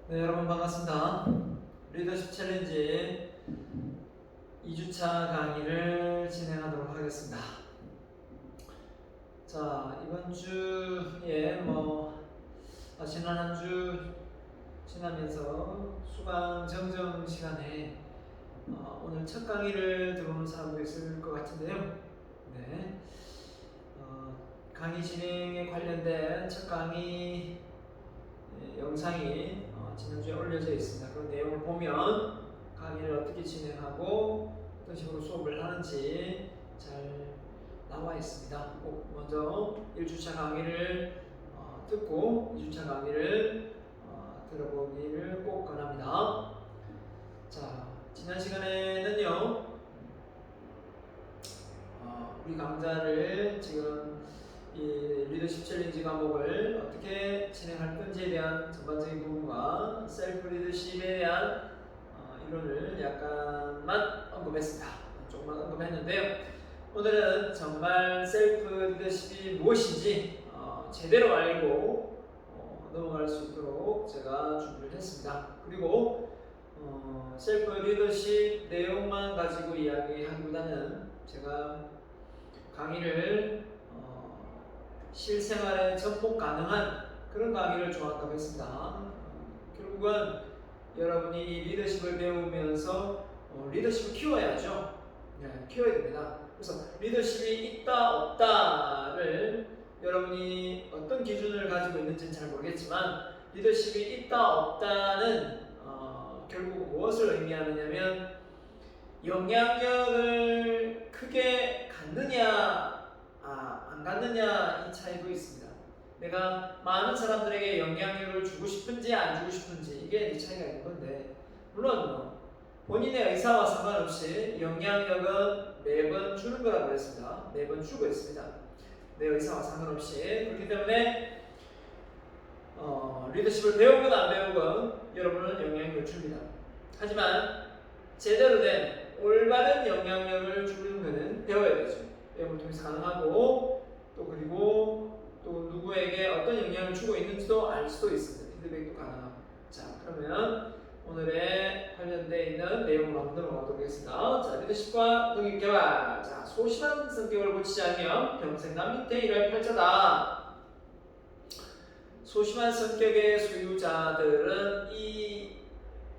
네, 여러분 반갑습니다. 리더십 챌린지 2주차 강의를 진행하도록 하겠습니다. 자, 이번 주에 지난 한 주 지나면서 수강 정정 시간에 오늘 첫 강의를 들어오는 사람도 있을 것 같은데요. 네, 강의 진행에 관련된 첫 강의 영상이 지난주에 올려져 있습니다. 그 내용을 보면 강의를 어떻게 진행하고 어떤 식으로 수업을 하는지 잘 나와 있습니다. 꼭 먼저 1주차 강의를 듣고 2주차 강의를 들어보기를 꼭 권합니다. 자, 지난 시간에는요, 우리 강좌를 지금 이 리더십 챌린지 과목을 어떻게 진행할 건지에 대한 전반적인 부분과 셀프 리더십에 대한 이론을 약간만 언급했습니다. 조금만 언급했는데요. 오늘은 정말 셀프 리더십이 무엇인지 제대로 알고 넘어갈 수 있도록 제가 준비를 했습니다. 그리고 셀프 리더십 내용만 가지고 이야기하기보다는 제가 강의를 실생활에 접목 가능한 그런 강의를 좋아한다고 했습니다. 결국은 여러분이 이 리더십을 배우면서 리더십을 키워야죠. 네, 키워야 됩니다. 그래서 리더십이 있다 없다를 여러분이 어떤 기준을 가지고 있는지는 잘 모르겠지만 리더십이 있다 없다는 결국 무엇을 의미하느냐면 영향력을 크게 갖느냐 안 갖느냐 이 차이도 있습니다. 내가 많은 사람들에게 영향력을 주고 싶은지 안 주고 싶은지 이게 이 차이가 있는 건데, 물론 본인의 의사와 상관없이 영향력은 매번 주는 거라고 했습니다. 매번 주고 있습니다. 내 의사와 상관없이. 그렇기 때문에 리더십을 배우건 안 배우건 여러분은 영향력을 줍니다. 하지만 제대로 된 올바른 영향력을 주는 것은 배워야 되죠. 배움을 통해서 가능하고, 또 그리고 또 누구에게 어떤 영향을 주고 있는지도 알 수도 있습니다. 피드백도 가능하고. 자, 그러면 오늘의 관련되어 있는 내용으로 한번 넘어가도록 하겠습니다. 자, 리더십과 동익개발. 자, 소심한 성격을 고치지 않으면 평생 남 밑에 일할 팔자다. 소심한 성격의 소유자들은 이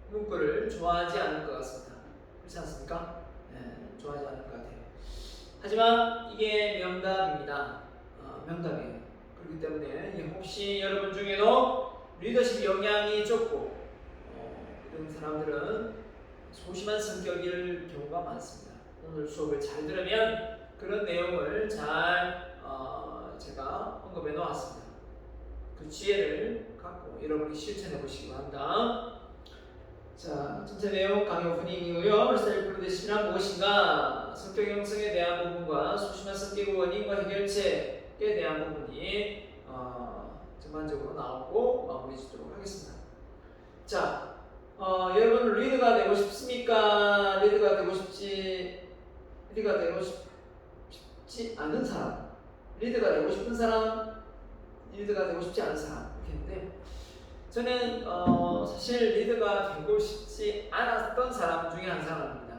문구를 좋아하지 않을 것 같습니다. 그렇지 않습니까? 네, 좋아하지 않을 것 같아요. 하지만 이게 명답입니다. 명답이에요. 그렇기 때문에 혹시 여러분 중에도 리더십 영향이 적고 이런 사람들은 소심한 성격일 경우가 많습니다. 오늘 수업을 잘 들으면 그런 내용을 잘 제가 언급해 놓았습니다. 그 지혜를 갖고 여러분이 실천해 보시기 바랍니다. 자, 전체 내용 강의 오프닝이고요. 셀프 리더십이란 무엇인가? 성격 형성에 대한 부분과 소심한 성격의 원인과 해결책에 대한 부분이 전반적으로 나오고 마무리 짓도록 하겠습니다. 자, 여러분 리더가 되고 싶습니까? 리더가 되고 싶지 않은 사람, 리더가 되고 싶은 사람, 리더가 되고 싶지 않은 사람 이렇게 했는데, 저는 사실 리더가 되고 싶지 않았던 사람 중에 한 사람입니다.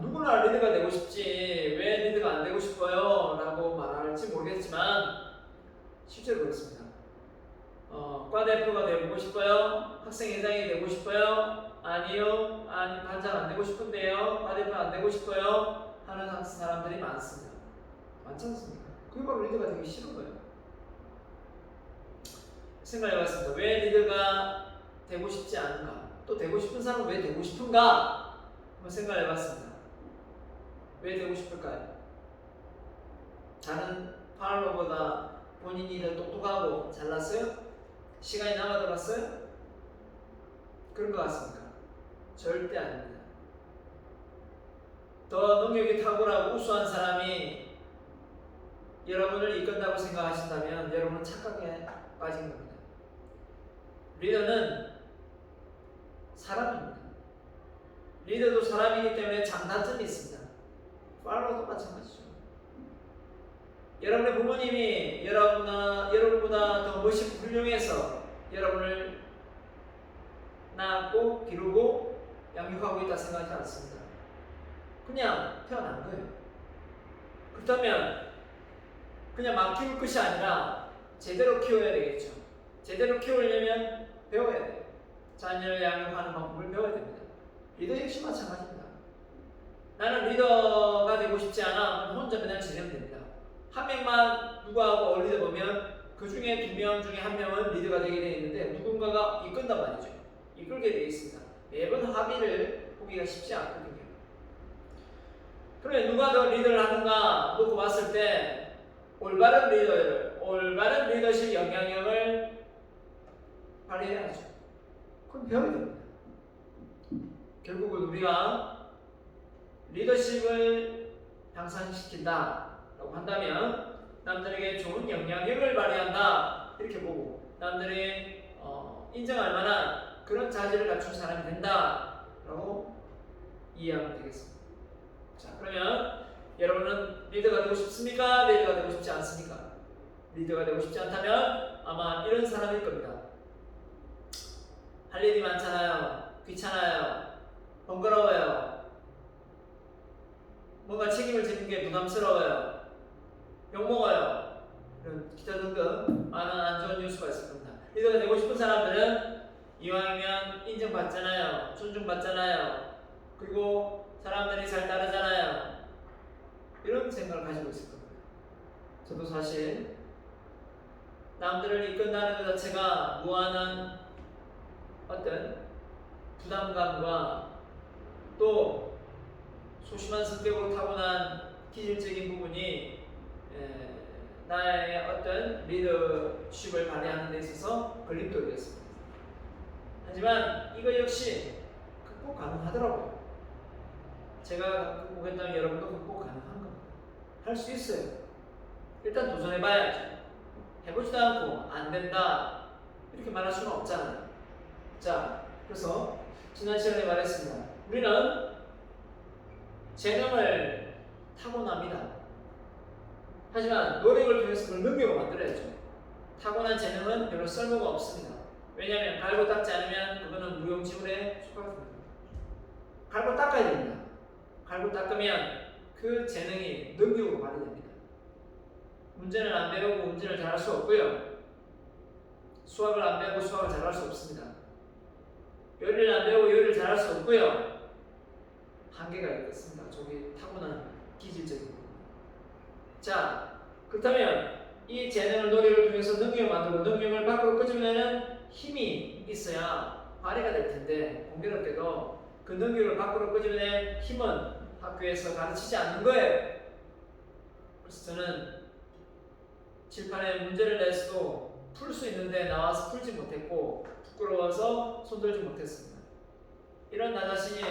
누구나 리더가 되고 싶지 왜 리더가 안 되고 싶어요? 라고 말할지 모르겠지만 실제로 그렇습니다. 과대표가 되고 싶어요? 학생회장이 되고 싶어요? 아니요? 아니 반장 안 되고 싶은데요? 과대표 안 되고 싶어요? 하는 사람들이 많습니다. 많지 않습니까? 그게 바로 리더가 되기 싫은 거예요. 생각해봤습니다. 왜 리더가 되고 싶지 않은가? 또 되고 싶은 사람은 왜 되고 싶은가? 한번 생각해봤습니다. 왜 되고 싶을까요? 다른 팔로보다 본인이 더 똑똑하고 잘났어요? 시간이 남아들었어요? 그런 것 같습니까? 절대 아닙니다. 더 능력이 탁월하고 우수한 사람이 여러분을 이끈다고 생각하신다면 여러분은 착각에 빠진 겁니다. 리더는 사람입니다. 리더도 사람이기 때문에 장단점이 있습니다. 팔로워도 마찬가지죠. 여러분의 부모님이 여러분보다 더 멋있고 훌륭해서 여러분을 낳았고 기르고 양육하고 있다 생각하지 않습니다. 그냥 태어난 거예요. 그렇다면 그냥 막 키울 것이 아니라 제대로 키워야 되겠죠. 제대로 키우려면 배워야 돼요. 자녀를 양육하는 방법을 배워야 됩니다. 리더 역시 마찬가지입니다. 나는 리더가 되고 싶지 않아. 그럼 혼자 맨날 진행됩니다. 한 명만 누구하고 어울리다 보면 그 중에 2명 중에 1명은 리더가 되게 되어 있는데 누군가가 이끈단 말이죠. 이끌게 되어 있습니다. 매번 합의를 보기가 쉽지 않거든요. 그러면 누가 더 리더를 하는가 놓고 봤을 때 올바른 리더십 영향력을 발휘해야죠. 그럼 배워야 됩니다. 결국은 우리가 리더십을 향상시킨다라고 한다면 남들에게 좋은 영향력을 발휘한다 이렇게 보고 남들이 인정할 만한 그런 자질을 갖춘 사람이 된다라고 이해하면 되겠습니다. 자, 그러면 여러분은 리더가 되고 싶습니까? 리더가 되고 싶지 않습니까? 리더가 되고 싶지 않다면 아마 이런 사람일 겁니다. 할 일이 많잖아요. 귀찮아요. 번거로워요. 뭔가 책임을 지는 게 부담스러워요. 욕먹어요. 이런 기타 등등 많은 안 좋은 뉴스가 있을 겁니다. 리더가 되고 싶은 사람들은 이왕이면 인정받잖아요. 존중받잖아요. 그리고 사람들이 잘 따르잖아요. 이런 생각을 가지고 있을 겁니다. 저도 사실 남들을 이끈다는 것 자체가 무한한 어떤 부담감과 또 소심한 성격으로 타고난 기질적인 부분이 나의 어떤 리더십을 발휘하는 데 있어서 걸림돌이었습니다. 하지만 이거 역시 극복 가능하더라고요. 제가 극복했다면 여러분도 극복 가능한 겁니다. 할 수 있어요. 일단 도전해봐야죠. 해보지도 않고 안 된다 이렇게 말할 수는 없잖아요. 자, 그래서 지난 시간에 말했습니다. 우리는 재능을 타고납니다. 하지만 노력을 통해서 그걸 능력을 만들어야죠. 타고난 재능은 별로 쓸모가 없습니다. 왜냐하면 갈고 닦지 않으면 그거는 무용지물에 속합니다. 갈고 닦아야 됩니다. 갈고 닦으면 그 재능이 능력으로 발휘됩니다. 문제를 안 배우고 문제를 잘할 수 없고요. 수학을 안 배우고 수학을 잘할 수 없습니다. 요리를 안 배우고 요리를 잘할 수 없고요. 한계가 있겠습니다. 저기 타고난 기질적인 부분. 자, 그렇다면 이 재능을 노력을 통해서 능력을 만들고 능력을 밖으로 끄집어내는 힘이 있어야 발휘가 될 텐데 공교롭게도 그 능력을 밖으로 끄집어낸 힘은 학교에서 가르치지 않는 거예요. 그래서 저는 칠판에 문제를 냈어도 풀 수 있는데 나와서 풀지 못했고 부끄러워서 손들지 못했습니다. 이런 나 자신이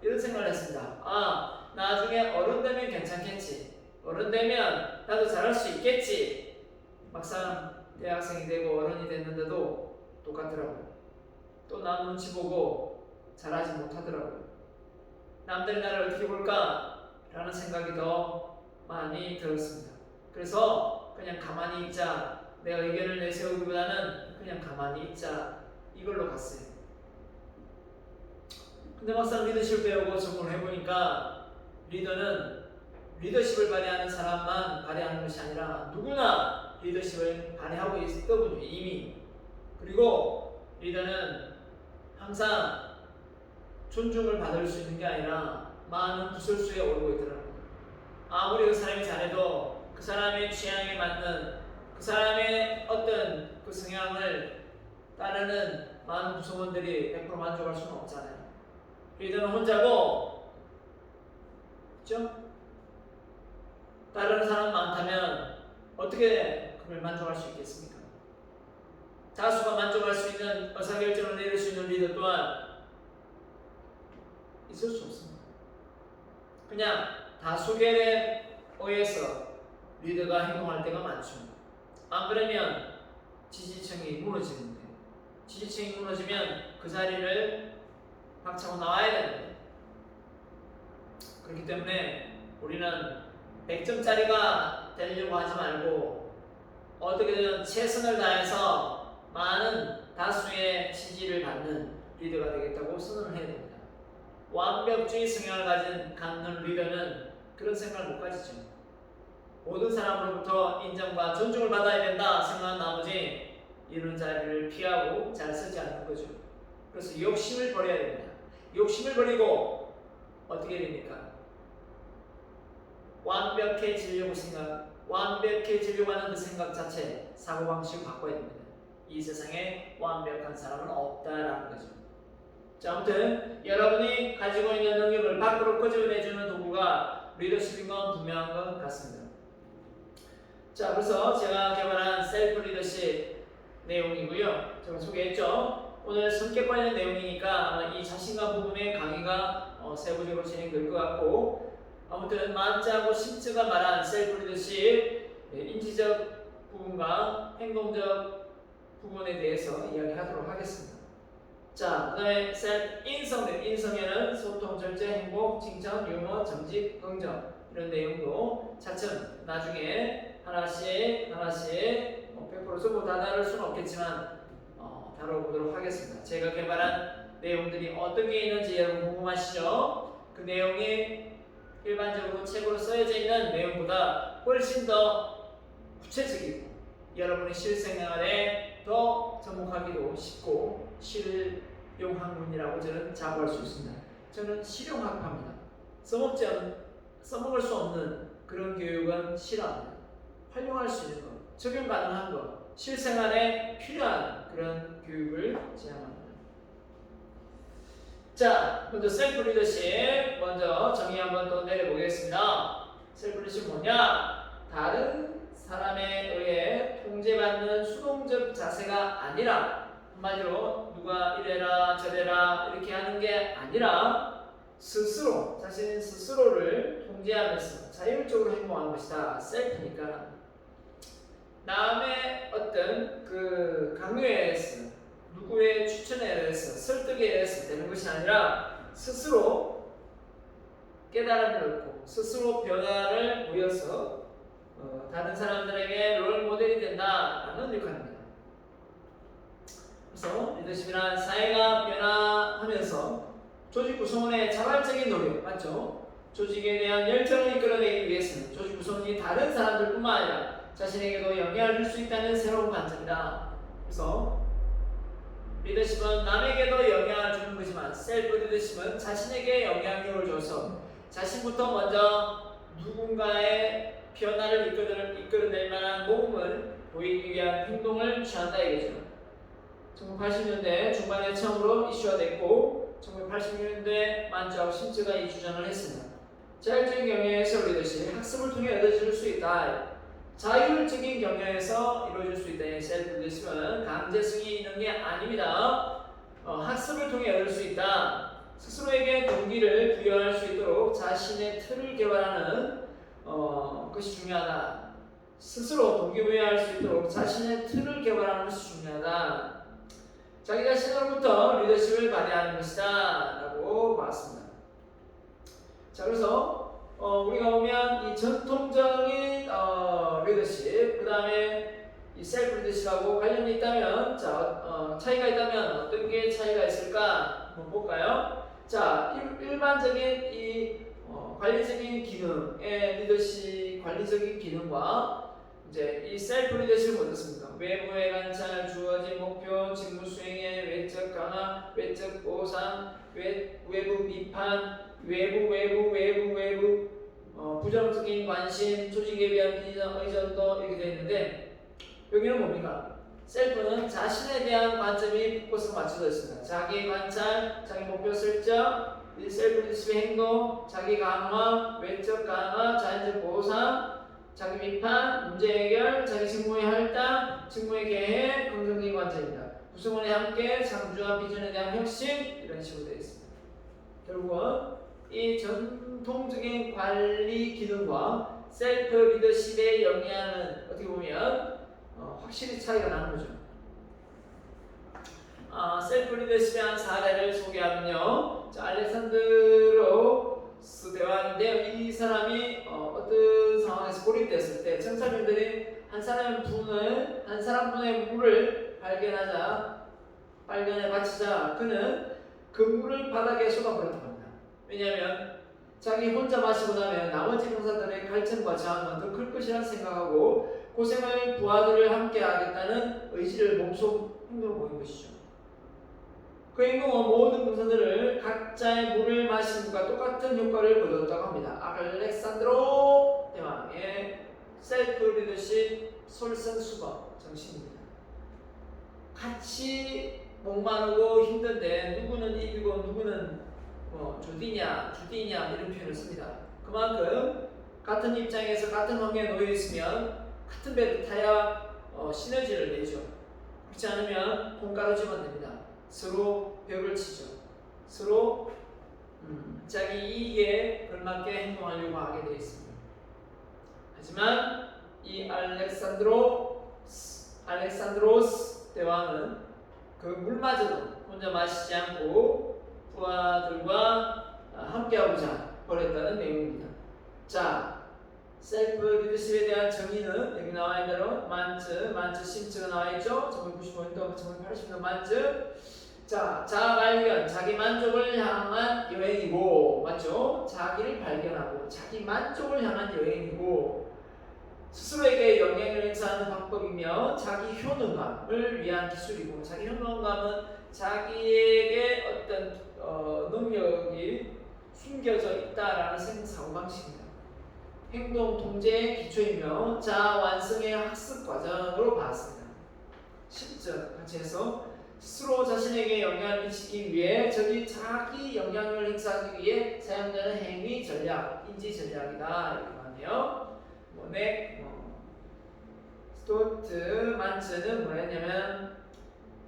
이런 생각을 했습니다. 아, 나중에 어른 되면 괜찮겠지. 어른 되면 나도 잘할 수 있겠지. 막상 대학생이 되고 어른이 됐는데도 똑같더라고요. 또 남 눈치 보고 잘하지 못하더라고요. 남들이 나를 어떻게 볼까? 라는 생각이 더 많이 들었습니다. 그래서 그냥 가만히 있자. 내가 의견을 내세우기보다는 그냥 가만히 있자. 이걸로 갔어요. 근데 막상 리더십을 배우고 적응을 해보니까 리더는 리더십을 발휘하는 사람만 발휘하는 것이 아니라 누구나 리더십을 발휘하고 있더군요. 이미. 그리고 리더는 항상 존중을 받을 수 있는 게 아니라 많은 구설수에 오르고 있더라고요. 아무리 그 사람이 잘해도 그 사람의 취향에 맞는 그 사람의 어떤 그 성향을 따르는 많은 구성원들이 100% 만족할 수는 없잖아요. 리더는 혼자고, 그렇죠? 따르는 사람 많다면 어떻게 그걸 만족할 수 있겠습니까? 다수가 만족할 수 있는 의사결정을 내릴 수 있는 리더 또한 있을 수 없습니다. 그냥 다수결에 의해서 리더가 행동할 때가 많죠. 안 그러면 지지층이 무너지는데 지지층이 무너지면 그 자리를 박차고 나와야 되는데 그렇기 때문에 우리는 100점짜리가 되려고 하지 말고 어떻게든 최선을 다해서 많은 다수의 지지를 받는 리더가 되겠다고 선언을 해야 됩니다. 완벽주의 성향을 갖는 리더는 그런 생각을 못 가지죠. 모든 사람으로부터 인정과 존중을 받아야 된다 생각한 나머지 이런 자리를 피하고 잘 쓰지 않는 거죠. 그래서 욕심을 버려야 됩니다. 욕심을 버리고 어떻게 됩니까? 완벽해지려고 하는 그 생각 자체, 사고방식을 바꿔야 됩니다. 이 세상에 완벽한 사람은 없다라는 거죠. 자, 아무튼 여러분이 가지고 있는 능력을 밖으로 끄집어내주는 도구가 리더십인 건 분명한 것 같습니다. 자, 그래서 제가 개발한 셀프 리더십 내용이고요. 제가 소개했죠. 오늘 성격 관련 내용이니까 아마 이 자신감 부분의 강의가 세부적으로 진행될 것 같고, 아무튼 만자하고 심즈가 말한 셀프 리더십 인지적 부분과 행동적 부분에 대해서 이야기하도록 하겠습니다. 자, 그 다음에 셀프 인성에는 소통, 절제, 행복, 칭찬, 유머, 정직, 긍정 이런 내용도 차츰 나중에 하나씩 100% 전부 다 다룰 수는 없겠지만 다뤄보도록 하겠습니다. 제가 개발한 내용들이 어떤 게 있는지 여러분 궁금하시죠? 그 내용이 일반적으로 책으로 쓰여져 있는 내용보다 훨씬 더 구체적이고 여러분의 실생활에 더 접목하기도 쉽고 실용학문이라고 저는 자부할 수 있습니다. 저는 실용학파입니다. 써먹을 수 없는 그런 교육은 싫어합니다. 활용할 수 있는 것, 적용 가능한 것, 실생활에 필요한 그런 교육을 지향합니다. 자, 먼저 셀프 리더십 먼저 정의 한번 또 내려보겠습니다. 셀프 리더십 뭐냐? 다른 사람에 의해 통제받는 수동적 자세가 아니라, 한마디로 누가 이래라 저래라 이렇게 하는 게 아니라 스스로, 자신 스스로를 통제하면서 자율적으로 행동하는 것이다. 셀프니까 남의 어떤 그 강요에 의해서, 누구의 추천에 의해서, 설득에 의해서 되는 것이 아니라 스스로 깨달음을 얻고 스스로 변화를 보여서 다른 사람들에게 롤 모델이 된다라는 역할입니다. 그래서 리더십이란 사회가 변화하면서 조직 구성원의 자발적인 노력, 맞죠? 조직에 대한 열정을 이끌어내기 위해서는 조직 구성원이 다른 사람들뿐만 아니라 자신에게도 영향을 줄 수 있다는 새로운 관점이다. 그래서 리더십은 남에게도 영향을 주는 거지만 셀프 리더십은 자신에게 영향력을 줘서 자신부터 먼저 누군가의 변화를 이끌어낼 만한 모험을 보이기 위한 행동을 취한다 이거죠. 1980년대 중반에 처음으로 이슈화됐고 1986년대 만자하고 심즈가 이 주장을 했습니다. 자율적인 경영에서 리더십, 학습을 통해 얻어질 수 있다. 자율적인 경영에서 이루어질 수 있다. 셀프 리더십은 강제성이 있는 게 아닙니다. 학습을 통해 얻을 수 있다. 스스로에게 동기를 부여할 수 있도록 자신의 틀을 개발하는 것이 중요하다. 스스로 동기부여할 수 있도록 자신의 틀을 개발하는 것이 중요하다. 자기 자신으로부터 리더십을 발휘하는 것이다 라고 봤습니다. 자, 그래서 우리가 보면 이 전통적인 리더십, 그 다음에 이 셀프 리더십하고 관련이 있다면, 자, 차이가 있다면 어떤 게 차이가 있을까 한번 볼까요? 자, 일반적인 이 관리적인 기능의 리더십, 관리적인 기능과 이제 이 셀프 리더십은 어떻습니까? 외부의 관찰, 주어진 목표, 직무 수행의 외적 강화, 외적 보상, 외부 비판, 외부 부정적인 관심, 조직에 대한 의존도 이렇게 되어 있는데, 여기는 뭡니까? 셀프는 자신에 대한 관점이 포커스가 맞춰져 있습니다. 자기 관찰, 자기 목표 설정, 셀프 리더십의 행동, 자기 강화, 외적 강화, 자연적 보상, 자기 비판, 문제 해결, 자기 직무의 할당, 직무의 계획, 긍정적인 관점입니다. 구성원이 함께 창조한 비전에 대한 혁신, 이런 식으로 되어 있습니다. 결국은 이 전통적인 관리 기능과 셀프 리더십의 영향은 어떻게 보면 확실히 차이가 나는 거죠. 셀프 리더십의 한 사례를 소개하면요. 자, 알렉산드로스 대왕인데요. 이 사람이 어떤 상황에서 고립됐을 때 청사진들이 한 사람 분의 물을 발견하자 빨간에 바치자 그는 그 물을 바닥에 쏟아버렸다고 합니다. 왜냐하면 자기 혼자 마시고 나면 나머지 병사들의 갈증과 저항은 더 클 것이라 생각하고 고생을 부하들을 함께 하겠다는 의지를 몸소 행동으로 보인 것이죠. 그 행동은 모든 병사들을 각자의 물을 마심과 똑같은 효과를 거두었다고 합니다. 알렉산드로 대왕의 셀프 리더십 솔선수범 정신입니다. 같이 목마르고 힘든데 누구는 이기고 누구는 주디냐 이런 표현을 씁니다. 그만큼 같은 입장에서 같은 환경에 놓여 있으면 같은 배를 타야 시너지를 내죠. 그렇지 않으면 콩가루지만 됩니다. 서로 벽을 치죠. 서로 자기 이익에 걸맞게 행동하려고 하게 되어 있습니다. 하지만 이 알렉산드로스 대왕은 그 물마저도 혼자 마시지 않고 부하들과 함께하고자 버렸다는 내용입니다. 자, 셀프 리더십에 대한 정의는 여기 나와 있는 대로 만츠 심츠가 나와 있죠. 1995년도, 1980년도 만츠. 자, 자아 발견, 자기 만족을 향한 여행이고, 맞죠? 자기를 발견하고 자기 만족을 향한 여행이고, 스스로에게 영향을 행사하는 방법이며 자기 효능감을 위한 기술이고, 자기 효능감은 자기에게 어떤 능력이 숨겨져 있다라는 사고방식입니다. 행동 통제의 기초이며 자아 완성의 학습 과정으로 봤습니다. 10절 같이 해서 스스로 자신에게 영향을 미치기 위해 자기 영향을 행사하기 위해 사용되는 행위 전략, 인지 전략이다 이렇게 말하네요. 스토트 만츠는 뭐라 했냐면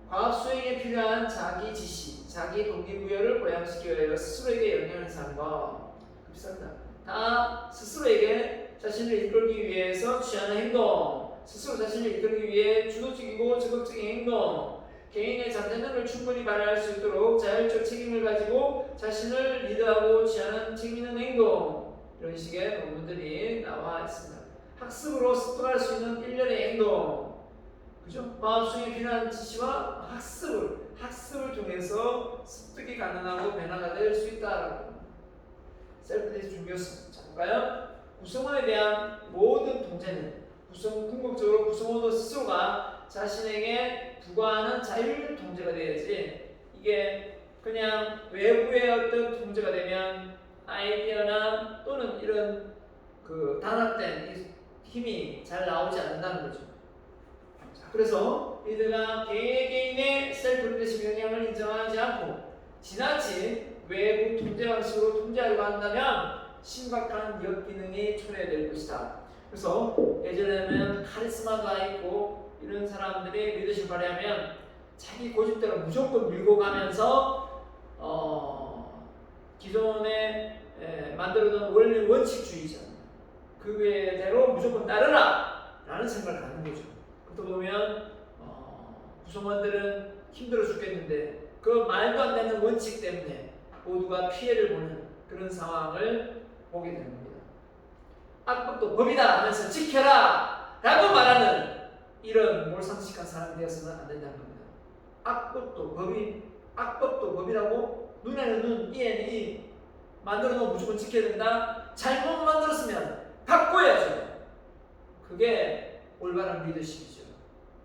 과학 수행에 필요한 자기 지시, 자기 동기부여를 고양시키기 위해 스스로에게 영향을 행사하는 거 비슷합니다. 다 스스로에게 자신을 이끌기 위해서 취하는 행동, 스스로 자신을 이끌기 위해 주도적이고 적극적인 행동, 개인의 잠재능을 충분히 발휘할 수 있도록 자율적 책임을 가지고 자신을 리드하고 취하는 책임 있는 행동, 이런 식의 논문들이 나와 있습니다. 학습으로 습득할 수 있는 일련의 행동, 그죠? 과학 수행에 필요한 지시와 학습을 통해서 습득이 가능하고 변화가 될 수 있다라고 셀프 리더십 준비였습니다. 자, 볼까요? 구성원에 대한 모든 통제는 궁극적으로 구성원도 스스로가 자신에게 부과하는 자율 통제가 돼야지, 이게 그냥 외부의 어떤 통제가 되면 아이디어나 또는 이런 그 단합된 힘이 잘 나오지 않는다는 거죠. 자, 그래서 리더가 개개인의 셀프 리더십 영향을 인정하지 않고 지나친 외부 통제 방식으로 통제하려고 한다면 심각한 역기능이 초래될 것이다. 그래서 예전에는 카리스마가 있고 이런 사람들이 리더십을 발휘하면 자기 고집대로 무조건 밀고 가면서 기존에 만들어둔 원리 원칙주의자 그 외대로 무조건 따르라 라는 생각을 갖는 거죠. 그러다 보면 구성원들은 힘들어 죽겠는데 그 말도 안 되는 원칙 때문에 모두가 피해를 보는 그런 상황을 보게 되는 겁니다. 악법도 법이다 하면서 지켜라 라고 말하는 이런 몰상식한 사람이 되어서는 안 된다는 겁니다. 악법도 법이라고 눈에는 눈, 이에는 이 만들어 놓으면 무조건 지켜야 된다. 잘못 만들었으면 바꿔야죠. 그게 올바른 리더십이죠.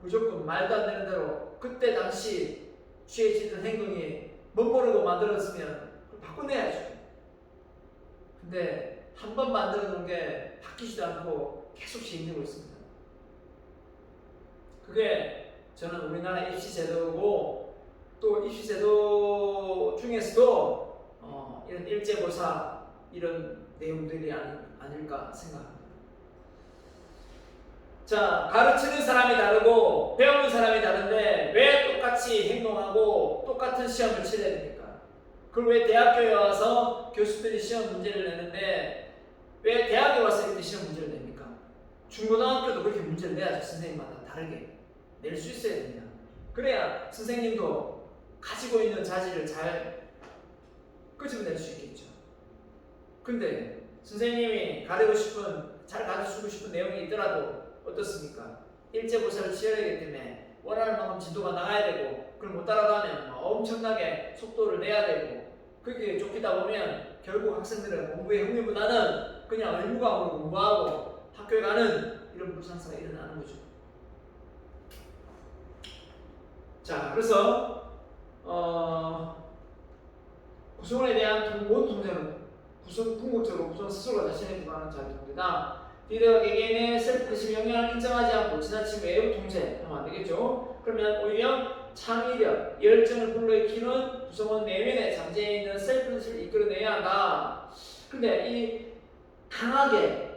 무조건 말도 안 되는 대로 그때 당시 취해지던 행동이 멋모르고 만들었으면 바꿔내야죠. 근데 한 번 만들어 놓은 게 바뀌지도 않고 계속 시행되고 있습니다. 그게 저는 우리나라 입시제도고 또 입시제도 중에서도 이런 일제고사 이런 내용들이 아닐까 생각합니다. 자, 가르치는 사람이 다르고 배우는 사람이 다른데 왜 똑같이 행동하고 똑같은 시험을 치러야 됩니까? 그걸 왜 대학교에 와서 교수들이 시험 문제를 내는데 왜 대학에 와서 이렇게 시험 문제를 냅니까? 중고등학교도 그렇게 문제를 내야죠. 선생님마다 다르게 낼 수 있어야 됩니다. 그래야 선생님도 가지고 있는 자질을 잘 끄집어낼 수 있겠죠. 근데 선생님이 잘 가르치고 싶은 내용이 있더라도 어떻습니까? 일제고사를 치러야 하기 때문에 원하는 만큼 진도가 나가야 되고 그걸 못 따라가면 엄청나게 속도를 내야 되고 그렇게 쫓기다 보면 결국 학생들은 공부의 흥미보다는 그냥 의무감으로 공부하고 학교에 가는 이런 불상사가 일어나는 거죠. 자, 그래서 구성원에 대한 모든 통제는 궁극적으로 구성원 스스로가 자신의 주관하는 자기 통제다. 리더가 개개인의 셀프-리더십 영향을 인정하지 않고 지나친 외부 통제하면 안 되겠죠. 그러면 오히려 창의력, 열정을 불러일으키는 구성원 내면에 잠재해 있는 셀프-리더십을 이끌어내야 한다. 근데 이 강하게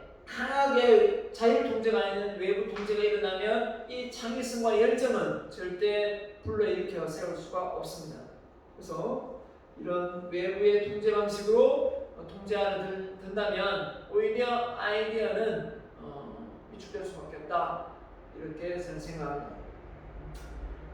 자율 통제가 아닌 외부 통제가 일어나면 이 창의성과 열정은 절대 불러일으켜 세울 수가 없습니다. 그래서 이런 외부의 통제 방식으로 통제하는 든다면 오히려 아이디어는 위축될 수밖에 없다. 이렇게 저는 생각합니다.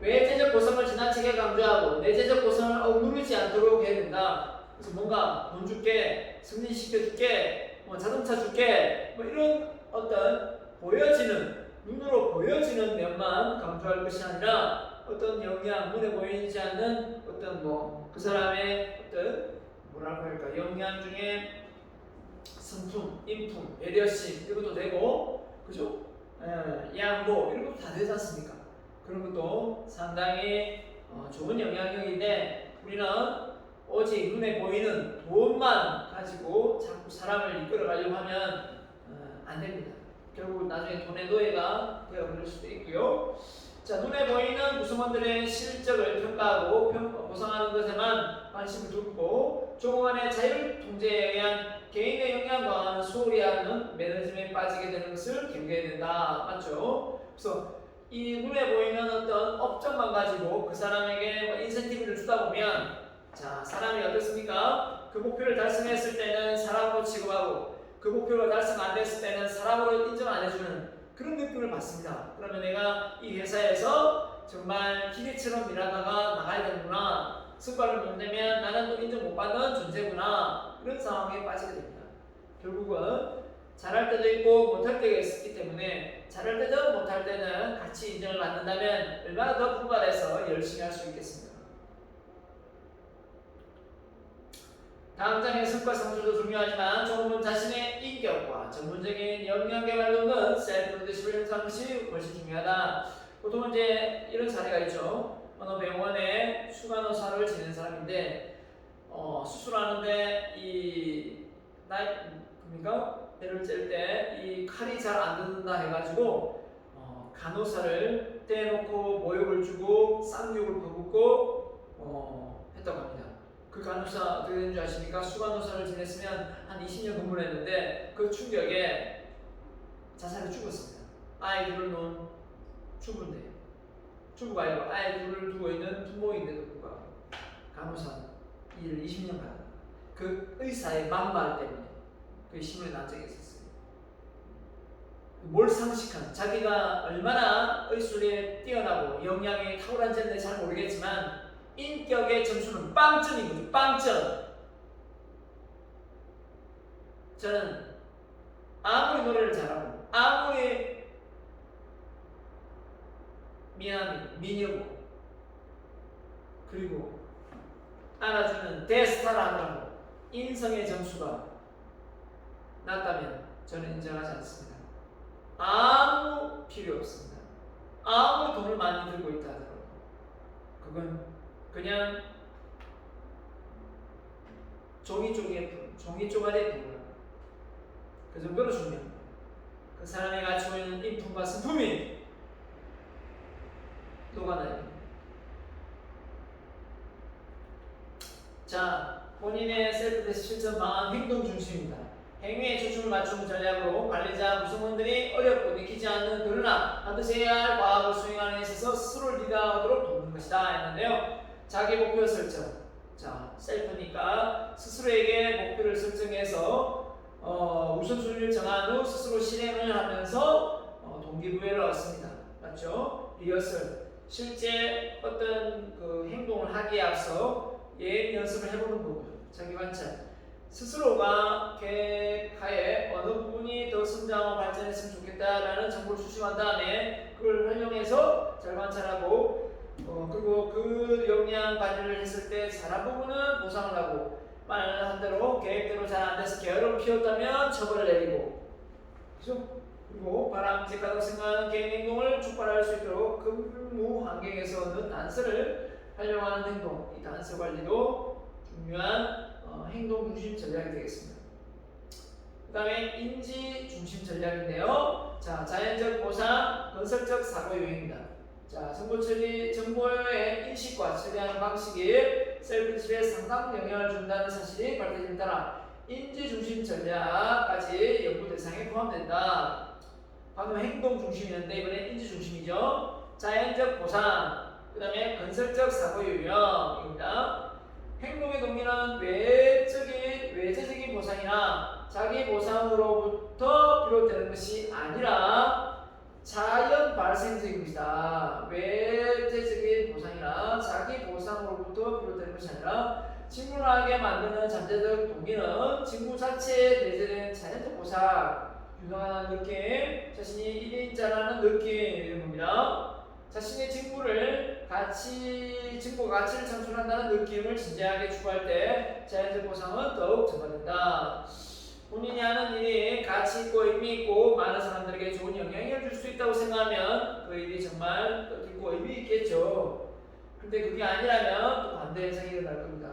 외제적 고성을 지나치게 강조하고 내재적 고성을 억누르지 않도록 해야 된다. 그래서 뭔가 돈 줄게, 승진시켜 줄게, 자동차 줄게, 이런 어떤 보여지는 눈으로 보여지는 면만 강조할 것이 아니라 어떤 영향, 눈에 보이지 않는 어떤 그 사람의 어떤 뭐라고 할까 영향 중에 성품, 인품, 배려심 이런 것도 되고 그죠? 양보 이런 것도 다 되지 않습니까? 그런 것도 상당히 좋은 영향력인데 우리는 오직 눈에 보이는 돈만 가지고 자꾸 사람을 이끌어가려고 하면 안 됩니다. 결국 나중에 돈의 노예가 되어버릴 수도 있고요. 자, 눈에 보이는 구성원들의 실적을 평가하고 보상하는 것에만 관심을 두고 조금만의 자율 통제에 의한 개인의 영향과는 소홀히 하는 매너즘에 빠지게 되는 것을 경계해야 된다. 맞죠? 그래서 이 눈에 보이는 어떤 업적만 가지고 그 사람에게 인센티브를 주다 보면 자, 사람이 어떻습니까? 그 목표를 달성했을 때는 사람으로 취급하고 그 목표가 달성 안 됐을 때는 사람으로 인정 안 해주는 그런 느낌을 받습니다. 그러면 내가 이 회사에서 정말 기계처럼 일하다가 나가야 되는구나. 성과를 못 내면 나는 또 인정 못 받는 존재구나. 이런 상황에 빠지게 됩니다. 결국은 잘할 때도 있고 못할 때가 있기 때문에 잘할 때든 못할 때는 같이 인정을 받는다면 얼마나 더 분발해서 열심히 할 수 있겠습니까? 다음 장의 성과 상주도 중요하지만 조금은 자신의 인격과 전문적인 역량 개발 등은 셀프-리더십을 형성하는 것이 훨씬 중요하다. 보통 이제 이런 사례가 있죠. 어느 병원에 수간호사를 지낸 사람인데 수술하는데 이 배를 찔 때 이 칼이 잘 안 든다 해가지고 간호사를 떼놓고 모욕을 주고 쌍욕을 퍼붓고 했다고 합니다. 그 간호사 어떻게 되는 줄 아십니까? 수간호사를 지냈으면 한 20년 근무를 했는데 그 충격에 자살해 죽었습니다. 아이 둘을 놓은 주부인데요. 주부가 아니고 아이 둘을 두고 있는 부모인데도 불구하고 간호사 일을 20년 받았다. 그 의사의 막말 때문에 그 신문에 난 적이 있었어요. 몰상식한 자기가 얼마나 의술에 뛰어나고 역량이 탁월한지는 잘 모르겠지만 인격의 점수는 빵점인 거죠. 빵점. 저는 아무리 노래를 잘하고 아무리 미녀고 그리고 안아주는 대스타라고 인성의 점수가 낮다면 저는 인정하지 않습니다. 아무 필요 없습니다. 아무 돈을 많이 들고 있다 하더라도 그건 그냥 종이 쪼가리에 불과합니다. 그 정도로 중요합니다. 그 사람이 가지고 있는 인품과 성품이 녹아나야 됩니다. 자, 본인의 셀프-리더십 실천 방안 행동 중심입니다. 행위에 초점을 맞추는 전략으로 관리자 구성원들이 어렵고 느끼지 않는 그러나 반드시 해야 할 과학을 수행하는 데 있어서 스스로를 리드하도록 돕는 것이다 했는데요. 자기 목표 설정. 자, 셀프니까 스스로에게 목표를 설정해서 우선순위를 정한 후 스스로 실행을 하면서 동기부여를 얻습니다. 맞죠? 리허설. 실제 어떤 그 행동을 하기에 앞서 예행 연습을 해보는 거고요. 자기 관찰. 스스로가 계획하에 어느 부분이 더 성장하고 발전했으면 좋겠다라는 정보를 수집한 다음에 그걸 활용해서 잘 관찰하고 그리고 그 역량 발휘를 했을 때 잘한 부분은 보상을 하고 말한 대로 계획대로 잘 안 돼서 게으름 피웠다면 처벌을 내리고 그죠? 그리고 바람직하다고 생각하는 개인 행동을 촉발할 수 있도록 근무 환경에서는 단서를 활용하는 행동, 이 단서 관리도 중요한 행동 중심 전략이 되겠습니다. 그 다음에 인지 중심 전략인데요. 자, 자연적 보상, 건설적 사고 유형입니다. 자, 정보 처리, 정보의 인식과 처리하는 방식이 셀프 리더십에 상당 영향을 준다는 사실이 밝혀짐에 따라 인지 중심 전략까지 연구 대상에 포함된다. 방금 행동 중심이었는데 이번에 인지 중심이죠. 자연적 보상, 그 다음에 건설적 사고 유형입니다. 행동의 동기는 외재적인 보상이나 자기 보상으로부터 비롯되는 것이 아니라 자연 발생적인 것이다. 외재적인 보상이나 자기 보상으로부터 비롯되는 것이 아니라 직무를 하게 만드는 잠재적 동기는 직무 자체에 내재된 자연적 보상, 유능한 느낌, 자신이 일인자라는 느낌 이런 겁니다. 자신의 직무 가치를 창출한다는 느낌을 진지하게 추구할 때 자연적 보상은 더욱 증가된다. 본인이 하는 일이 가치 있고 의미 있고 많은 사람들에게 좋은 영향을 줄 수 있다고 생각하면 그 일이 정말 뜻있고 의미 있겠죠. 근데 그게 아니라면 또 반대 현상이 일어날 겁니다.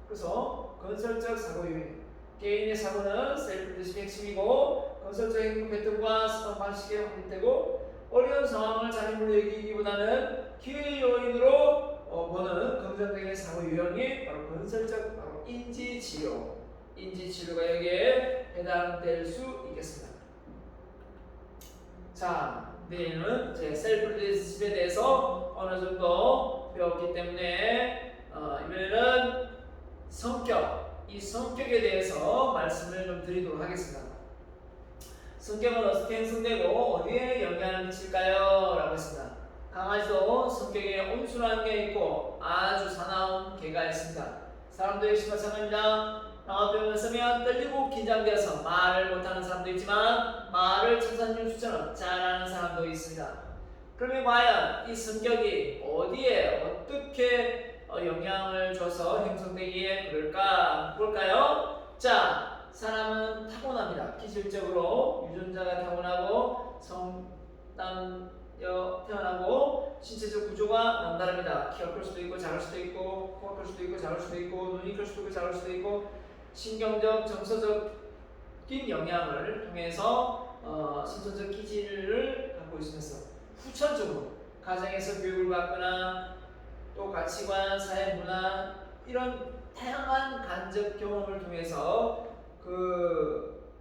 그래서 건설적 사고 유형, 개인의 사고는 셀프 리더십의 핵심이고 건설적 행동 패턴과 습관 방식에 확립되고 어려운 상황을 장애물로 여기기보다는 기회 요인으로 보는 긍정적인 사고 유형이 바로 건설적 바로 인지치료가 여기에 해당될 수 있겠습니다. 자, 내일은 이제 셀프 리더십에 대해서 어느 정도 배웠기 때문에 이번에는 이 성격에 대해서 말씀을 좀 드리도록 하겠습니다. 성격은 어떻게 형성되고 어디에 영향을 미칠까요? 라고 했습니다. 강아지도 성격에 온순한 게 있고 아주 사나운 개가 있습니다. 사람도 역시 마찬가지입니다. 영화배우를 쓰면 떨리고 긴장되어서 말을 못하는 사람도 있지만 말을 청산율수처럼 잘하는 사람도 있습니다. 그러면 과연 이 성격이 어디에 어떻게 영향을 줘서 형성되기에 그럴까? 볼까요? 자, 사람은 타고납니다. 기질적으로 유전자가 타고나고 태어나고 신체적 구조가 남다릅니다. 키가 클 수도 있고 작을 수도 있고 코가 클 수도 있고 작을 수도 있고 눈이 클 수도 있고 작을 수도 있고 신경적 정서적인 영향을 통해서 신천적 기질을 갖고 있으면서 후천적으로 가정에서 교육을 받거나 또 가치관, 사회 문화 이런 다양한 간접 경험을 통해서 그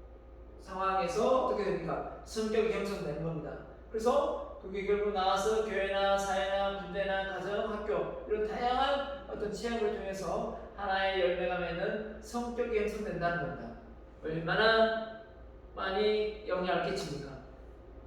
상황에서 어떻게 됩니까? 성격이 형성되는 겁니다. 그래서 그게 결국 나와서 교회나 사회나 군대나 가정, 학교 이런 다양한 어떤 체험을 통해서 하나의 열매가 맺는 성격이 형성된다는 겁니다. 얼마나 많이 영향을 끼칩니까?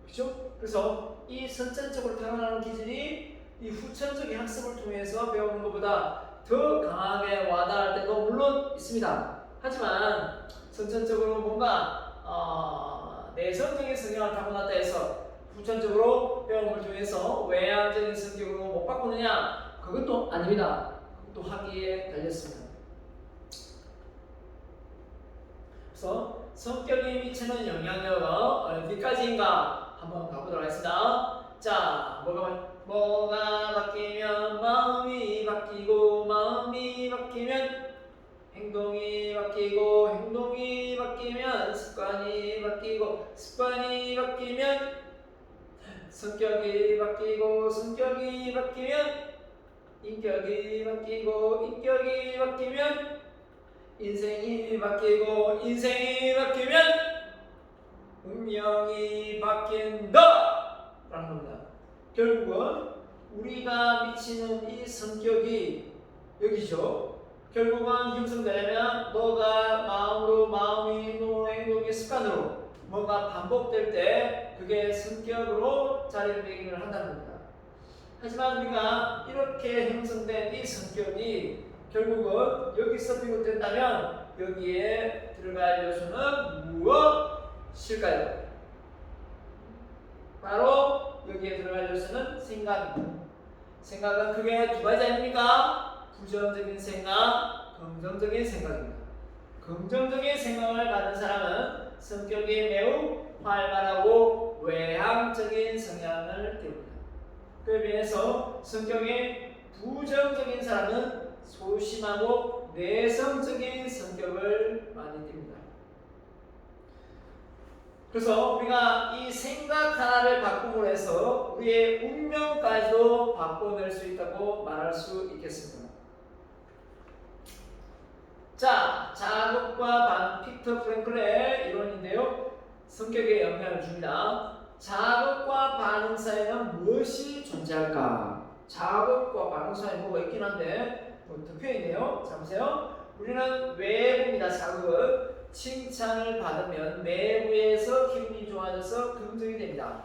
그렇죠? 그래서 이 선천적으로 타고나는 기질이 이 후천적인 학습을 통해서 배우는 것보다 더 강하게 와닿을 때도 물론 있습니다. 하지만 선천적으로 뭔가 내성적인 성향을 타고났다 해서 후천적으로 배움을 통해서 외향적인 성격으로 못 바꾸느냐? 그것도 아닙니다. 그것도 학기에 달렸습니다. 그래서 성격이 미치는 영향력은 어디까지인가 한번 가보도록 하겠습니다. 자, 뭐가 바뀌면 마음이 바뀌고 마음이 바뀌면 행동이 바뀌고 행동이 바뀌면 습관이 바뀌고 습관이 바뀌면 성격이 바뀌고 성격이 바뀌면 인격이 바뀌고 인격이 바뀌면 인생이 바뀌고 인생이 바뀌면 운명이 바뀐다 라는 겁니다. 결국은 우리가 미치는 이 성격이 여기죠. 결국은 형성되려면 너가 마음으로 마음이 행동으로 행동이 습관으로 뭐가 반복될 때 그게 성격으로 자리매김을 한다는 겁니다. 하지만 우리가 이렇게 형성된 이 성격이 결국은 여기서 비롯된다면 여기에 들어갈 요소는 무엇일까요? 바로 여기에 들어갈 요소는 생각입니다. 생각은 크게 두 가지 아닙니까? 부정적인 생각, 긍정적인 생각입니다. 긍정적인 생각을 가진 사람은 성격이 매우 활발하고 외향적인 성향을 띠웁니다. 그에 비해서 성격이 부정적인 사람은 소심하고 내성적인 성격을 많이 띱니다. 그래서 우리가 이 생각 하나를 바꾸고 해서 우리의 운명까지도 바꿔낼 수 있다고 말할 수 있겠습니다. 자, 자극과 반응, 픽터 프랭클의 이론인데요. 성격에 영향을 줍니다. 자극과 반응 사이에는 무엇이 존재할까? 자극과 반응 사이에 뭐가 있긴 한데 득표이네요. 자, 보세요. 우리는 외부입니다. 자극은 칭찬을 받으면 내부에서 기분이 좋아져서 긍정이 됩니다.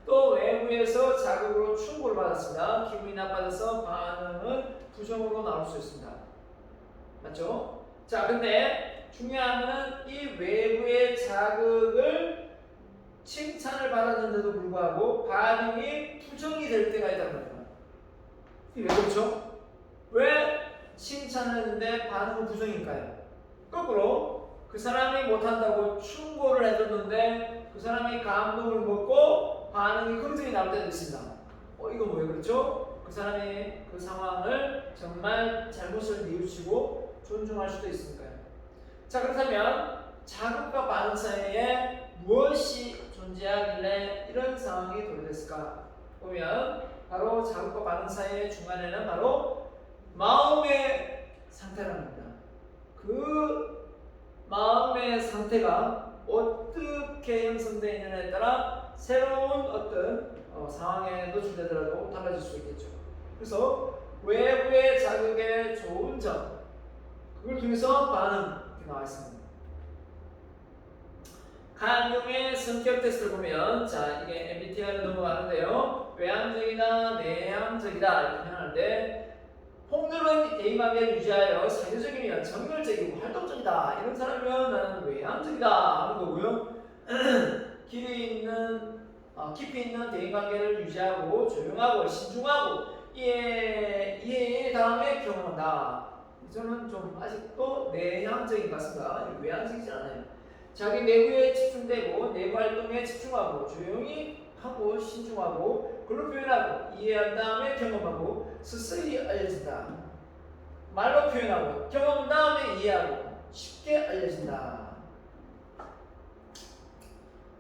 또 외부에서 자극으로 충고를 받았습니다. 기분이 나빠져서 반응은 부정으로 나올 수 있습니다. 맞죠? 자, 근데 중요한 거는 이 외부의 자극을 칭찬을 받았는데도 불구하고 반응이 부정이 될 때가 있단 말이에요. 이게 왜 그렇죠? 왜 칭찬을 했는데 반응은 부정일까요? 거꾸로 그 사람이 못한다고 충고를 해줬는데 그 사람이 감동을 먹고 반응이 긍정이 나올 때도 있습니다. 이건 왜 그렇죠? 그 사람이 그 상황을 정말 잘못을 뉘우치고 존중할 수도 있으니까요. 자, 그렇다면 자극과 반응 사이에 무엇이 존재하길래 이런 상황이 도래됐을까? 보면 바로 자극과 반응 사이의 중간에는 바로 마음의 상태랍니다. 그 마음의 상태가 어떻게 형성되어 있느냐에 따라 새로운 어떤 상황에 노출되더라도 달라질 수 있겠죠. 그래서 외부의 자극의 좋은 점, 그걸 통해서 반응 이렇게 나와 있습니다. 칸융의 성격 테스트를 보면, 자, 이게 MBTI로 넘어가는데요. 외향적이다, 내향적이다 이렇게 표현하는데, 폭넓은 대인관계를 유지하여 사교적이면 정열적이고 활동적이다 이런 사람이면 나는 외향적이다 하는 거고요. 깊이 있는 대인관계를 유지하고 조용하고 신중하고 이해 다음에 경험한다. 저는 좀 아직도 내향적인 것 같습니다. 외향적이지 않아요. 자기 내부에 집중되고 내부 활동에 집중하고 조용히 하고 신중하고 글로 표현하고 이해한 다음에 경험하고 스스로 알려진다. 말로 표현하고 경험 다음에 이해하고 쉽게 알려진다.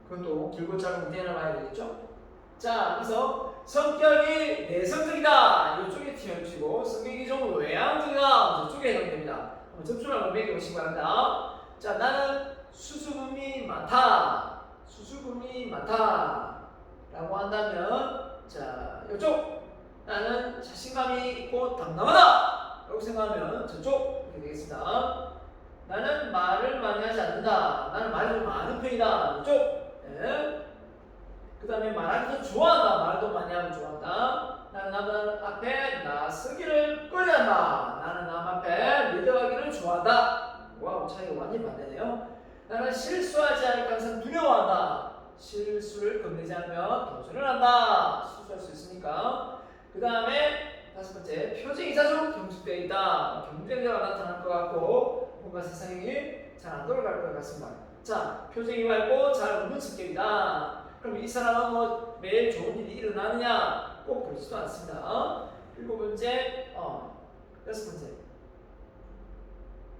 그건 또 길고 짧은 대화를 봐야 되겠죠? 자, 그래서 성격이 내성적이다 이쪽에 튀어치고 성격이 좀 외향적이다 저쪽에 해당됩니다. 접수를 한번 매겨보시기 바랍니다. 자, 나는 수줍음이 많다. 수줍음이 많다 라고 한다면, 자, 이쪽 나는 자신감이 있고 당당하다 라고 생각하면 저쪽 이렇게 되겠습니다. 나는 말을 많이 하지 않는다. 나는 말이 좀 많은 편이다. 이쪽. 네. 그 다음에 말하는 거 좋아한다. 말도 많이 하면 좋아한다. 나는 남 앞에 나서기를 꺼려한다. 나는 남 앞에 리드하기를 좋아한다. 와우, 차이가 완전히 반대네요. 나는 실수하지 않을까 항상 두려워한다. 실수를 건네지 않으면 도전을 한다. 실수할 수 있으니까. 그 다음에 다섯 번째, 표정이 자주 경직되어 있다. 경쟁자가 나타날 것 같고 뭔가 세상이 잘 안 돌아갈 것 같습니다. 자, 표정이 밝고 잘 웃는 성격이다. 그럼 이 사람은 뭐 매일 좋은 일이 일어나느냐? 꼭 그렇지도 않습니다. 일곱 번째, 여섯 번째,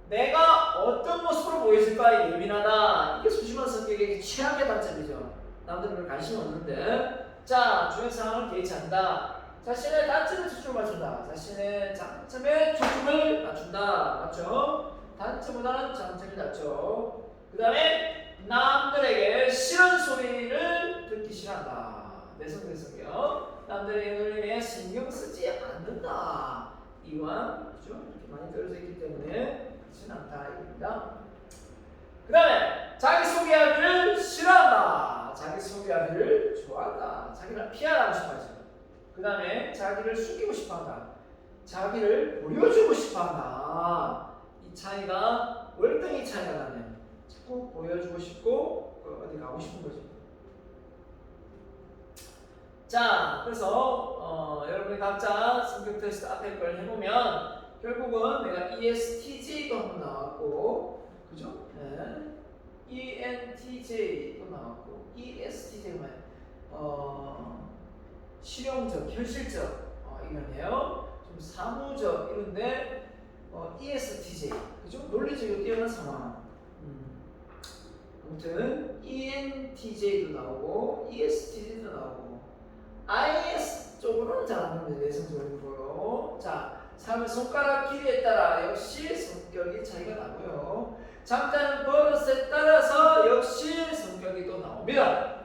내가 어떤 모습으로 보여질까 예민하다. 이게 소심한 성격의 최악의 단점이죠. 남들은 관심 없는데. 자, 주변 상황을 개의치 않는다. 자신의 단점에 초점을 맞춘다. 자신의 장점에 초점을 맞춘다. 맞죠? 단점보다는 장점이 낫죠. 그 다음에 남들에게 싫은 소리를 듣기 싫어한다. 내성적인 성격. 남들의 놀림에 신경 쓰지 않는다. 이완, 그죠? 이렇게 많이 떨어져 있기 때문에 그렇지는 않다. 이겁니다. 그 다음에 자기소개하기를 싫어한다. 자기소개하기를 좋아한다. 자기를 피하고 싶어하죠. 그 다음에 자기를 숨기고 싶어한다. 자기를 보여주고 싶어한다. 이 차이가 월등히 차이가 나네요. 자꾸 보여주고 싶고 어디 가고 싶은 거죠. 자, 그래서 여러분이 각자 성격 테스트 앞에 걸 해보면 결국은 내가 ESTJ도 한번 나왔고, 그죠? 네. ENTJ도 나왔고, ESTJ가 실용적, 현실적 이러네요. 좀 사무적 이런데 ESTJ, 그죠? 논리적으로 뛰어난 상황. 아무튼 ENTJ도 나오고 ESTJ도 나오고 IS 쪽으로는 잘 안 나옵니다. 내성적인 거로. 자, 삶의 손가락 길이에 따라 역시 성격이 차이가 나고요. 잠자는 버릇에 따라서 역시 성격이 또 나옵니다.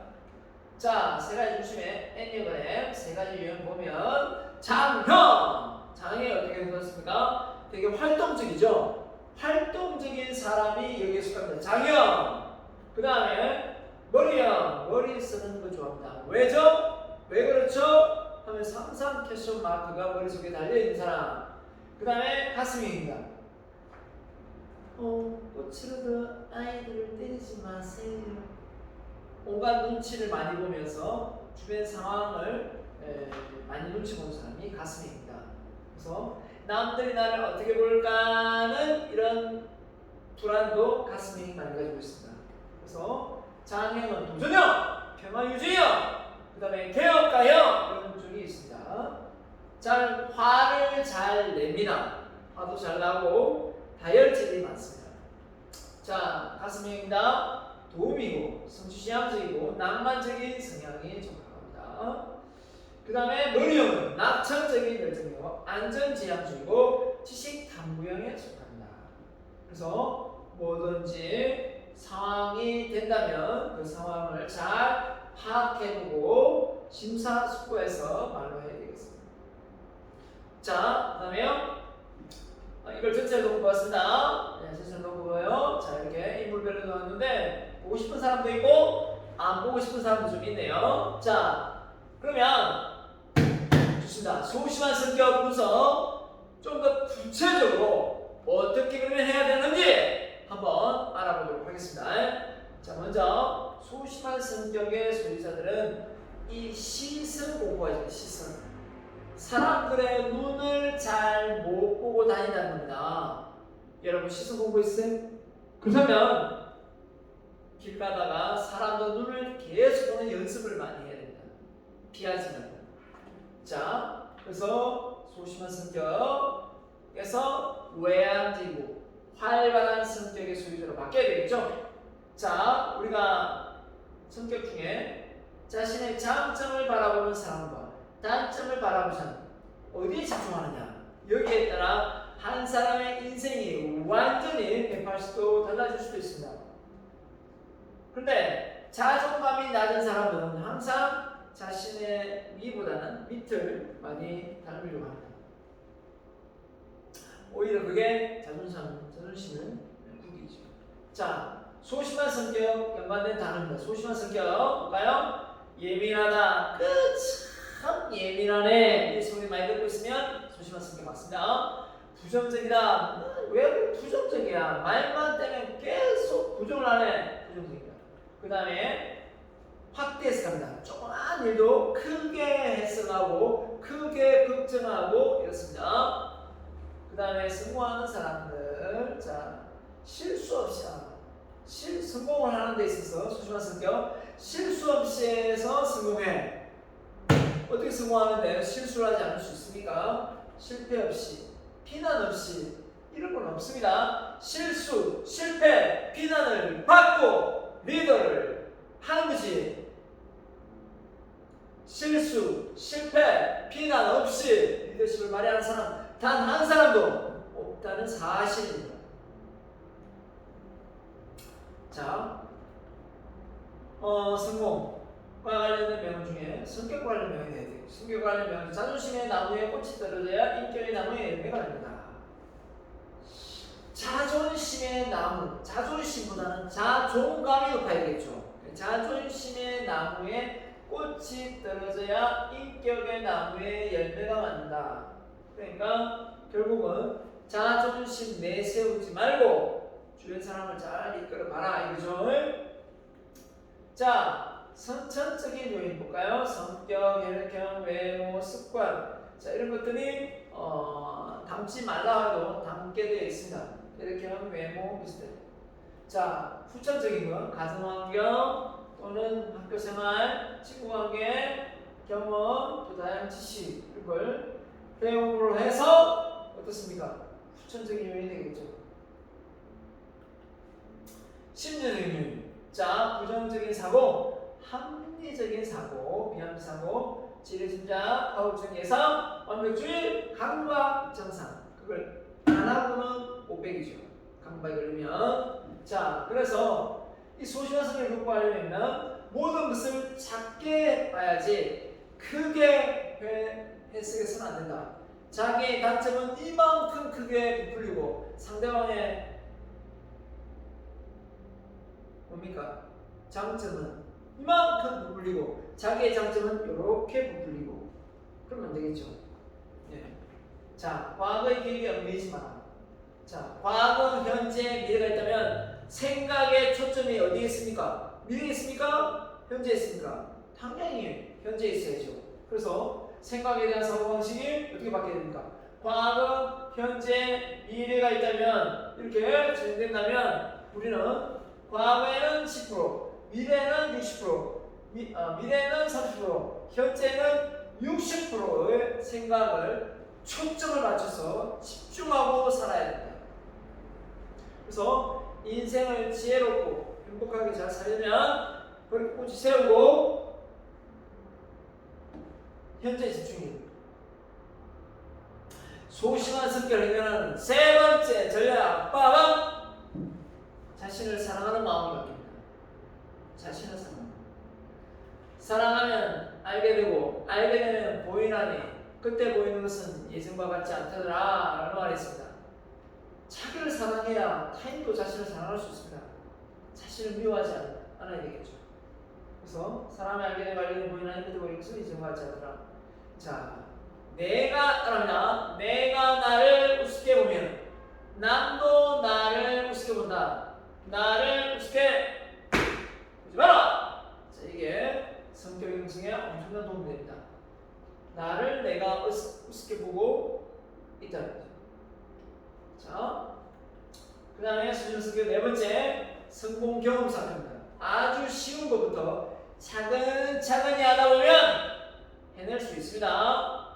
자, 세 가지 중심에 엔니그램 세 가지 유형 보면 장형! 장형이 어떻게 되었습니까? 되게 활동적이죠? 활동적인 사람이 여기에 속합니다. 장형! 그 다음에 머리형! 머리 쓰는 거 좋아합니다. 왜죠? 왜 그렇죠? 하면 항상 캐션 마크가 머릿속에 달려있는 사람. 그 다음에 가슴형입니다. 꽃으로도 아이들을 때리지 마세요. 온갖 눈치를 많이 보면서 주변 상황을 많이 눈치 보는 사람이 가슴입니다. 그래서 남들이 나를 어떻게 볼까는 이런 불안도 가슴이 많이 가지고 있습니다. 그래서 장형은 도전형, 평화유지형, 그 다음에 개혁가형 이런 쪽이 있습니다. 화를 잘 냅니다. 화도 잘 나고 다혈질이 많습니다. 자, 가슴형입니다. 도움이고 성취시향적이고 낭만적인 성향이 좀 강합니다. 그 다음에 머리형은 낙천적인 열정이고 안전지향적이고 지식탐구형에 속합니다. 그래서 뭐든지 상황이 된다면 그 상황을 잘 파악해보고 심사숙고해서 말로 해야 되겠습니다. 자, 그 다음에요. 이걸 전체로 놓고 봤습니다. 네, 전체로 놓고 봐요. 자, 이렇게 인물별로 나왔는데 보고 싶은 사람도 있고 안 보고 싶은 사람도 좀 있네요. 자, 그러면 좋습니다. 소심한 성격 분석 좀 더 구체적으로 어떻게 그러면 해야 되는지 한번 알아보도록 하겠습니다. 자, 먼저 소심한 성격의 소유자들은 이 시선 공부가 있습니다. 시선. 사람들의 눈을 잘 못 보고 다닌다는 겁니다. 여러분 시선 공부했어요? 그렇다면 길 가다가 사람들 눈을 계속 보는 연습을 많이 해야 된다. 피하지 말고. 자, 그래서 소심한 성격에서 외향적이고 활발한 성격의 소유자로 바뀌어야 되겠죠? 자, 우리가 성격 중에 자신의 장점을 바라보는 사람과 단점을 바라보는 사람 어디에 집중하느냐 여기에 따라 한 사람의 인생이 완전히 180도 달라질 수도 있습니다. 그런데 자존감이 낮은 사람은 항상 자신의 위보다는 밑을 많이 닮으려고 합니다. 오히려 그게 자존심을 구기죠. 자, 소심한 성격 연관된 단어입니다. 소심한 성격 볼까요? 예민하다. 참 예민하네. 이 소리 많이 듣고 있으면 소심한 성격 맞습니다. 부정적이다. 왜 부정적이야? 말만 때문에 계속 부정을 하네. 부정적이다. 그 다음에 확대 해석합니다. 조그만 일도 크게 해석하고 크게 걱정하고 이렇습니다. 그 다음에 성공하는 사람들, 자, 실수 없이 성공을 하는 데 있어서 소심한 성격, 실수 없이 해서 성공해. 어떻게 성공하는데 실수를 하지 않을 수 있습니까? 실패 없이, 비난 없이 이런 건 없습니다. 실수, 실패, 비난을 받고 리더를 하는 거지. 실수, 실패, 비난 없이 리더십을 발휘하는 사람 단 한 사람도 없다는 사실입니다. 자, 성공과 관련된 명언 중에 성격 관련 명언이 돼요. 성격 관련 명언. 자존심의 나무에 꽃이 떨어져야 인격의 나무에 열매가 납니다. 자존심의 나무, 자존심보다는 자존감이 높아야 되겠죠. 자존심의 나무에 꽃이 떨어져야 인격의 나무에 열매가 맺는다. 그러니까 결국은 자존심 내세우지 말고 주변 사람을 잘 이끌어봐라 이거죠. 자, 선천적인 요인 볼까요? 성격, 혈액형, 외모, 습관. 자, 이런 것들이 담지 말라 해도 담게 되어 있습니다. 혈액형, 외모 비슷해요. 자, 후천적인 건 가정환경 또는 학교생활, 친구관계, 경험, 또 다양한 지식 이런 걸 배움으로 해서 어떻습니까? 후천적인 요인이 되겠죠. 심리적인 요인. 자, 부정적인 사고, 합리적인 사고, 비합리 사고, 지레짐작, 가혹적 예상, 완벽주의, 강박 정상. 그걸 안 하고는 500이죠. 강박에 걸리면. 자, 그래서 이 소심한 성격을 극복하려면 모든 것을 작게 봐야지 크게 해석해서는 안 된다. 자기의 단점은 이만큼 크게 부풀리고 상대방의 뭡니까? 장점은 이만큼 부풀리고 자기의 장점은 이렇게 부풀리고 그러면 안 되겠죠. 네. 자, 과거의 기억이 얽매이지 마라. 자, 과거, 현재, 미래가 있다면 생각의 초점이 어디에 있습니까? 미래에 있습니까? 현재에 있습니까? 당연히 현재에 있어야죠. 그래서 생각에 대한 사고방식이 어떻게 바뀌어야 됩니까? 과거, 현재, 미래가 있다면 이렇게 진행된다면 우리는 과거에는 10%, 미래는 60%, 미래는 30%, 현재는 60%의 생각을 초점을 맞춰서 집중하고 살아야 된다. 그래서 인생을 지혜롭고 행복하게 잘 살려면 그렇게 꽂이 세우고 현재 집중입니다. 소심한 성격을 해결하는 세 번째 전략 빠밤! 자신을 사랑하는 마음이 바뀝니다. 자신을 사랑하면 알게 되고 알게 되면 보이나니 그때 보이는 것은 예전과 같지 않더라 라는 말이 있습니다. 자기를 사랑해야 타인도 자신을 사랑할 수 있습니다. 자신을 미워하지 않아야 되겠죠. 그래서 사람이 알게 되고 알게 되면 보이나니 그때 보이는 것은 예전과 같지 않더라. 자, 내가 따라합니다. 내가 나를 우습게 보면 남도 나를 우습게 본다. 나를 우습게 보지 마라. 자, 이게 성격 형성에 엄청난 도움이 됩니다. 나를 내가 우습게 보고 있다는 거죠. 자, 그 다음에 수준성격 네 번째 성공 경험 사건입니다. 아주 쉬운 것부터 차근차근히 하다 보면 해낼 수 있습니다.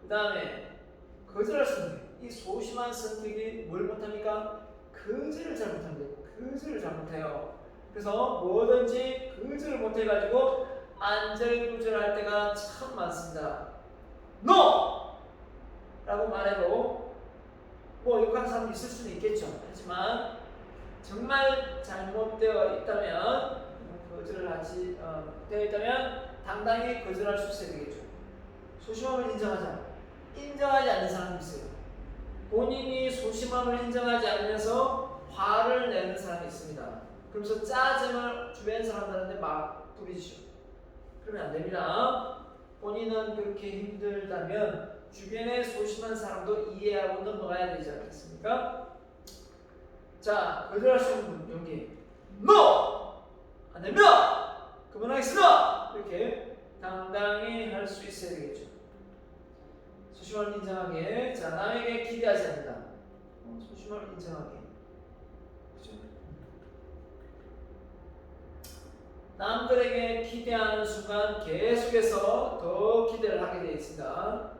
그 다음에 거절할 수 있는 이 소심한 성격이 뭘 못합니까? 거절을 잘 못합니다. 거절을 잘 못해요. 그래서 뭐든지 거절을 못해가지고 안절부절할 때가 참 많습니다. NO! 라고 말해도 뭐 욕하는 사람이 있을 수는 있겠죠. 하지만 정말 잘못되어 있다면 거절을 하지 되어 있다면 당당히 거절할 수 있어야 되겠죠. 소심함을 인정하지 않는 사람이 있어요. 본인이 소심함을 인정하지 않으면서 화를 내는 사람이 있습니다. 그러면서 짜증을 주변 사람들한테 막 부리죠. 그러면 안 됩니다. 본인은 그렇게 힘들다면 주변의 소심한 사람도 이해하고 넘어가야 되지 않겠습니까? 자, 거절할 수 있는 분 여기 NO! 안 되면 그만하겠습니다! 이렇게 당당히 할 수 있어야 되겠죠. 소심함을 인정하게. 자, 남에게 기대하지 않는다. 소심함을 인정하게. 그죠? 남들에게 기대하는 순간 계속해서 더 기대를 하게 되어 있습니다.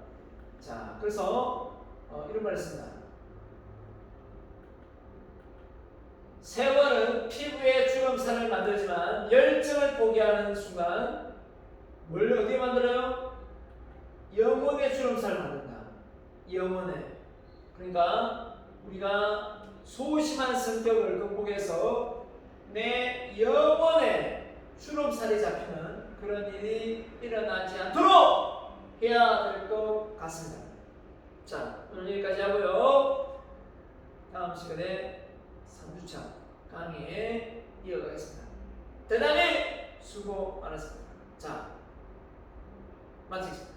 자, 그래서 이런 말을 씁니다. 세월은 피부에 주름살을 만들지만 열정을 포기하는 순간 뭘 어디에 만들어요? 영혼의 주름살을 만든다. 영혼의. 그러니까 우리가 소심한 성격을 극복해서 내 영혼의 주름살이 잡히는 그런 일이 일어나지 않도록 해야 될 것 같습니다. 자, 오늘 여기까지 하고요. 다음 시간에 3주차 강의에 이어가겠습니다. 대단히 수고 많았습니다. 자, 마치겠습니다.